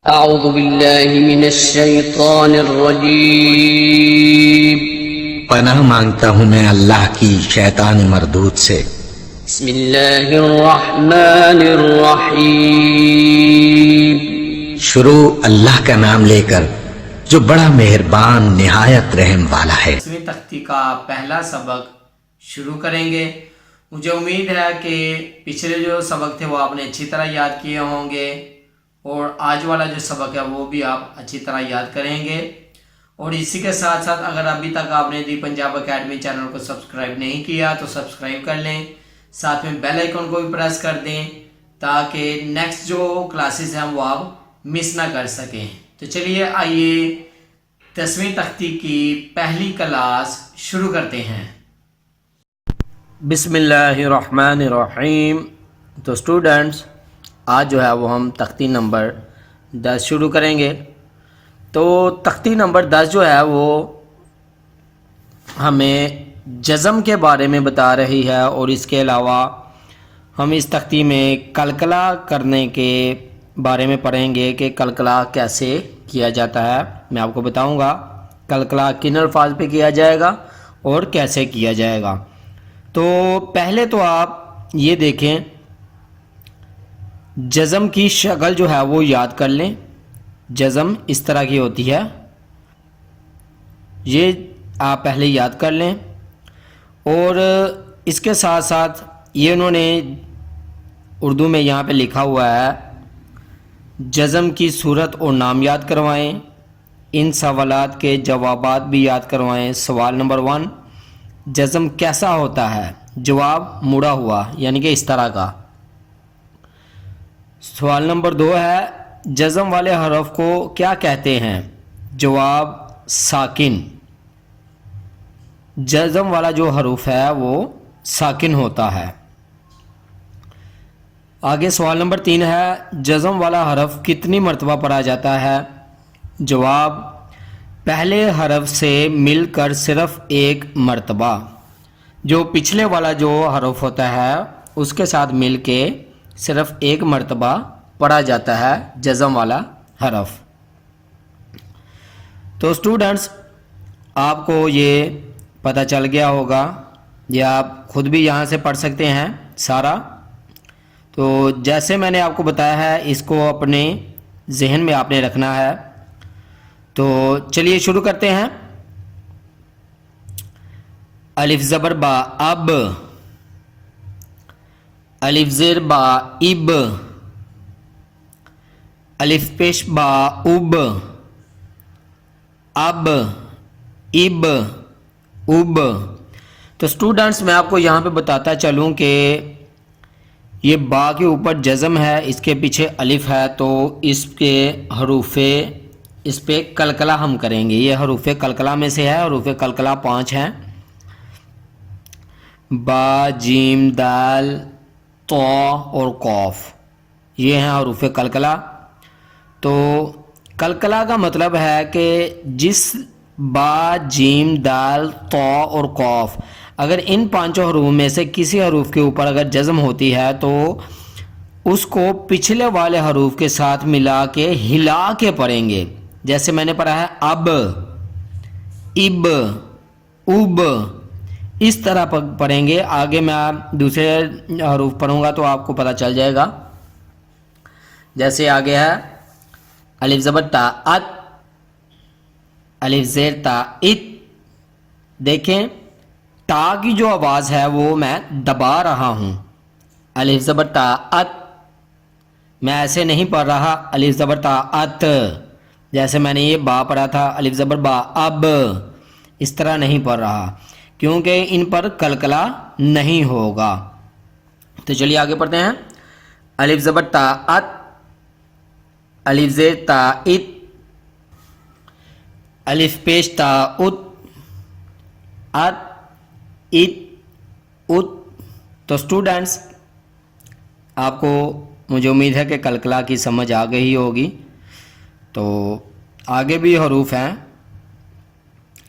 أعوذ بالله من الشيطان الرجيم پناہ مانگتا ہوں میں اللہ کی شیطان مردود سے۔ بسم الله الرحمن الرحيم شروع اللہ کا نام لے کر جو بڑا مہربان نہایت رحم والا ہے۔ 10ویں تختی کا پہلا سبق شروع کریں گے۔ مجھے امید ہے کہ پچھلے جو سبق تھے وہ آپ نے اچھی طرح یاد کیے ہوں گے، اور آج والا جو سبق ہے وہ بھی آپ اچھی طرح یاد کریں گے۔ اور اسی کے ساتھ ساتھ اگر ابھی تک آپ نے دی پنجاب اکیڈمی چینل کو سبسکرائب نہیں کیا تو سبسکرائب کر لیں، ساتھ میں بیل آئیکن کو بھی پریس کر دیں تاکہ نیکسٹ جو کلاسز ہیں وہ آپ مس نہ کر سکیں۔ تو چلیے آئیے 10ویں تختی کی پہلی کلاس شروع کرتے ہیں۔ بسم اللہ الرحمن الرحیم۔ تو اسٹوڈنٹس آج جو ہے وہ ہم تختی نمبر 10 شروع کریں گے۔ تو تختی نمبر 10 جو ہے وہ ہمیں جزم کے بارے میں بتا رہی ہے، اور اس کے علاوہ ہم اس تختی میں قلقلہ کرنے کے بارے میں پڑھیں گے کہ قلقلہ کیسے کیا جاتا ہے۔ میں آپ کو بتاؤں گا قلقلہ کن الفاظ پہ کیا جائے گا اور کیسے کیا جائے گا۔ تو پہلے تو آپ یہ دیکھیں، جزم کی شکل جو ہے وہ یاد کر لیں۔ جزم اس طرح کی ہوتی ہے، یہ آپ پہلے یاد کر لیں، اور اس کے ساتھ ساتھ یہ انہوں نے اردو میں یہاں پہ لکھا ہوا ہے، جزم کی صورت اور نام یاد کروائیں، ان سوالات کے جوابات بھی یاد کروائیں۔ سوال نمبر 1، جزم کیسا ہوتا ہے؟ جواب مڑا ہوا، یعنی کہ اس طرح کا۔ سوال نمبر 2 ہے، جزم والے حرف کو کیا کہتے ہیں؟ جواب ساکن۔ جزم والا جو حرف ہے وہ ساکن ہوتا ہے۔ آگے سوال نمبر 3 ہے، جزم والا حرف کتنی مرتبہ پڑھا جاتا ہے؟ جواب پہلے حرف سے مل کر صرف ایک مرتبہ۔ جو پچھلے والا جو حرف ہوتا ہے اس کے ساتھ مل کے صرف ایک مرتبہ پڑھا جاتا ہے جزم والا حرف۔ تو اسٹوڈنٹس آپ کو یہ پتہ چل گیا ہوگا، یہ آپ خود بھی یہاں سے پڑھ سکتے ہیں سارا۔ تو جیسے میں نے آپ کو بتایا ہے اس کو اپنے ذہن میں آپ نے رکھنا ہے۔ تو چلیے شروع کرتے ہیں۔ الف زبر با اب، الف زیر با اب، الف پیش با اب، اب، اب، اب۔ تو اسٹوڈنٹس میں آپ کو یہاں پہ بتاتا چلوں کہ یہ با کے اوپر جزم ہے، اس کے پیچھے الف ہے، تو اس کے حروف اس پہ قلقلہ ہم کریں گے۔ یہ حروف قلقلہ میں سے ہے، حروف قلقلہ 5 ہیں، با، جیم، دال، طا اور قاف، یہ ہیں حروف قلقلہ۔ تو قلقلہ کا مطلب ہے کہ جس با، جیم، دال، طا اور قاف، اگر ان 5 حروف میں سے کسی حروف کے اوپر اگر جزم ہوتی ہے تو اس کو پچھلے والے حروف کے ساتھ ملا کے ہلا کے پڑھیں گے۔ جیسے میں نے پڑھا ہے اب، اب، اب، اس طرح پڑھیں گے۔ آگے میں دوسرے حروف پڑھوں گا تو آپ کو پتہ چل جائے گا۔ جیسے آگے ہے الف زبر تا ات، الف زیر تا ات۔ دیکھیں تا کی جو آواز ہے وہ میں دبا رہا ہوں۔ الف زبر تا ات، میں ایسے نہیں پڑھ رہا الف زبر تا ات، جیسے میں نے یہ با پڑھا تھا الف زبر با اب، اس طرح نہیں پڑھ رہا، کیونکہ ان پر قلقلہ نہیں ہوگا۔ تو چلیے آگے پڑھتے ہیں۔ الف زبر تا ات، الف زیر تا ات، الف پیش تا ات، ات، ات، ات۔ تو اسٹوڈنٹس آپ کو مجھے امید ہے کہ قلقلہ کی سمجھ آ گئی ہوگی۔ تو آگے بھی حروف ہیں،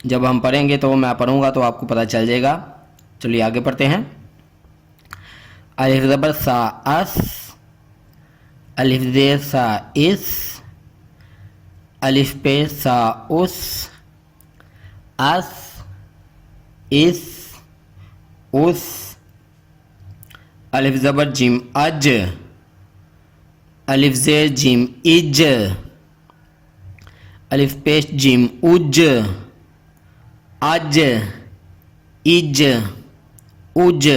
جب ہم پڑھیں گے تو میں پڑھوں گا تو آپ کو پتہ چل جائے گا۔ چلیے آگے پڑھتے ہیں۔ الف زبر سا اس، الف زیر سا اس، الف پیش سا اس، اس، اس، اس، الف زبر جیم اج، الف زیر جیم اج، الف پیش جیم اج، اج، اج، اج۔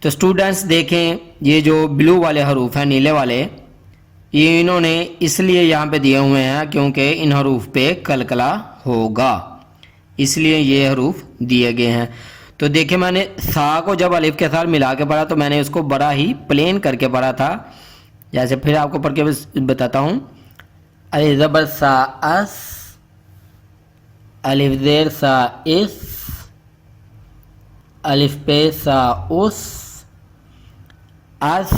تو اسٹوڈنٹس دیکھیں یہ جو بلو والے حروف ہیں، نیلے والے، یہ انہوں نے اس لیے یہاں پہ دیے ہوئے ہیں کیونکہ ان حروف پہ قلقلہ ہوگا، اس لیے یہ حروف دیے گئے ہیں۔ تو دیکھیں میں نے سا کو جب الف کے ساتھ ملا کے پڑھا تو میں نے اس کو بڑا ہی پلین کر کے پڑھا تھا، جیسے پھر آپ کو پڑھ کے بتاتا ہوں۔ الف زبر سا اس، الف زیر سا اس، الف پہ سا اس، اس،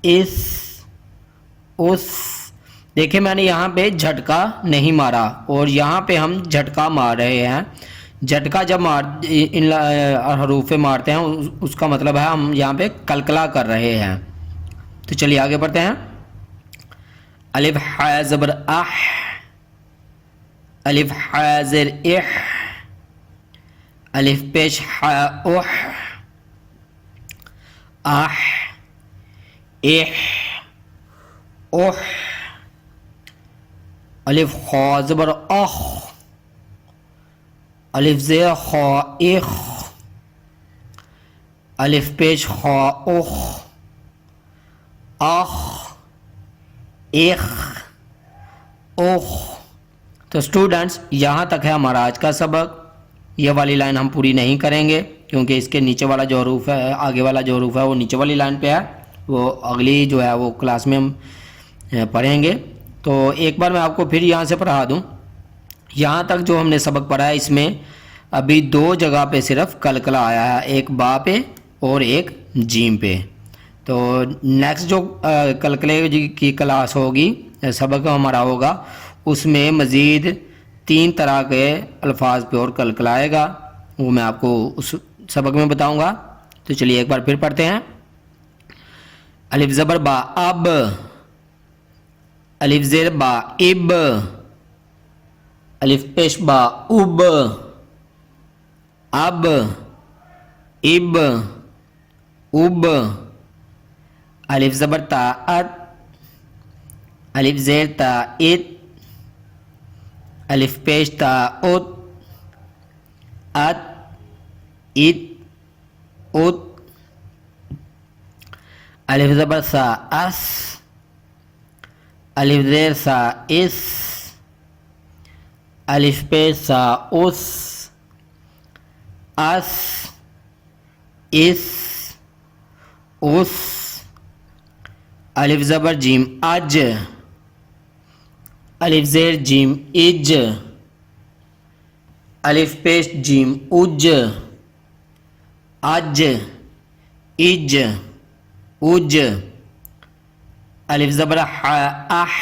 اس، اس۔ دیکھیں میں نے یہاں پہ جھٹکا نہیں مارا اور یہاں پہ ہم جھٹکا مار رہے ہیں۔ جھٹکا جب ان حروف پہ مارتے ہیں اس کا مطلب ہے ہم یہاں پہ قلقلہ کر رہے ہیں۔ تو چلیے آگے بڑھتے ہیں۔ الف ح زبر اح، الف ح زیر اح، الف پیش ح اح، اح، اح، اح، الف خا زبر اخ، الف زیر خا اخ، الف پیش خا اخ، اخ، اخ، اخ۔ تو اسٹوڈنٹس یہاں تک ہے ہمارا آج کا سبق۔ یہ والی لائن ہم پوری نہیں کریں گے کیونکہ اس کے نیچے والا جو حروف ہے، آگے والا جو حروف ہے وہ نیچے والی لائن پہ ہے، وہ اگلی جو ہے وہ کلاس میں ہم پڑھیں گے۔ تو ایک بار میں آپ کو پھر یہاں سے پڑھا دوں۔ یہاں تک جو ہم نے سبق پڑھا ہے اس میں ابھی دو جگہ پہ صرف قلقلہ آیا ہے، ایک با پہ اور ایک جیم پہ۔ تو نیکسٹ جو قلقلے کی کلاس ہوگی، سبق ہمارا ہوگا، اس میں مزید 3 طرح کے الفاظ پہ اور قلقلہ آئے گا، وہ میں آپ کو اس سبق میں بتاؤں گا۔ تو چلیے ایک بار پھر پڑھتے ہیں۔ الف زبر با اب، الف زیر با اب، الف پیش با اب، اب، اب، اب، الف زبر تا ات، الف زیر تا ات، الف پیش تا ات، ات، ات، ات، الف زبر سا اس، الف زیر سا اس، الف پیش سا اس، اس، اس، اس، الف زبر جیم اج، الف زیر جیم اج، الف پیش جیم اج، اج، اج، اج، الف زبر ح اح،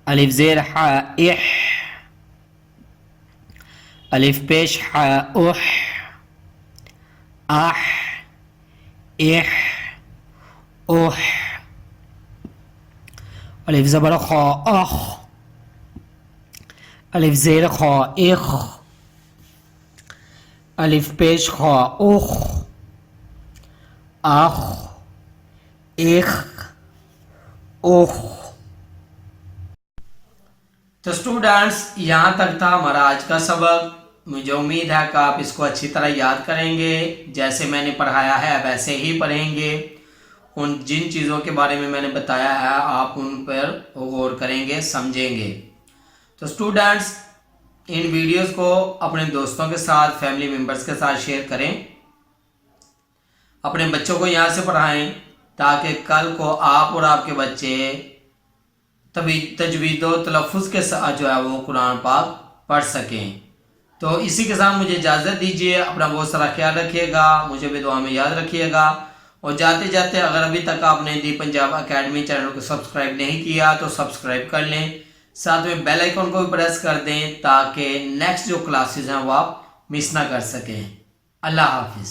الف زیر ح اح، الف پیش ح اح، اح، اح، اح، الف زبر خا اخ، الف زیر خا اخ، الف پیش خا اخ، اخ، اخ، اخ۔ تو اسٹوڈنٹس یہاں تک تھا ہمارا آج کا سبق۔ مجھے امید ہے کہ آپ اس کو اچھی طرح یاد کریں گے، جیسے میں نے پڑھایا ہے ویسے ہی پڑھیں گے۔ ان جن چیزوں کے بارے میں نے بتایا ہے آپ ان پر غور کریں گے، سمجھیں گے۔ تو اسٹوڈنٹس ان ویڈیوز کو اپنے دوستوں کے ساتھ، فیملی ممبرز کے ساتھ شیئر کریں، اپنے بچوں کو یہاں سے پڑھائیں تاکہ کل کو آپ اور آپ کے بچے تجوید و تلفظ کے ساتھ جو ہے وہ قرآن پاک پڑھ سکیں۔ تو اسی کے ساتھ مجھے اجازت دیجیے، اپنا بہت سارا خیال رکھیے گا، مجھے بھی دعا میں یاد رکھیے گا، اور جاتے جاتے اگر ابھی تک آپ نے دی پنجاب اکیڈمی چینل کو سبسکرائب نہیں کیا تو سبسکرائب کر لیں، ساتھ میں بیل آئیکن کو بھی پریس کر دیں تاکہ نیکسٹ جو کلاسز ہیں وہ آپ مس نہ کر سکیں۔ اللہ حافظ۔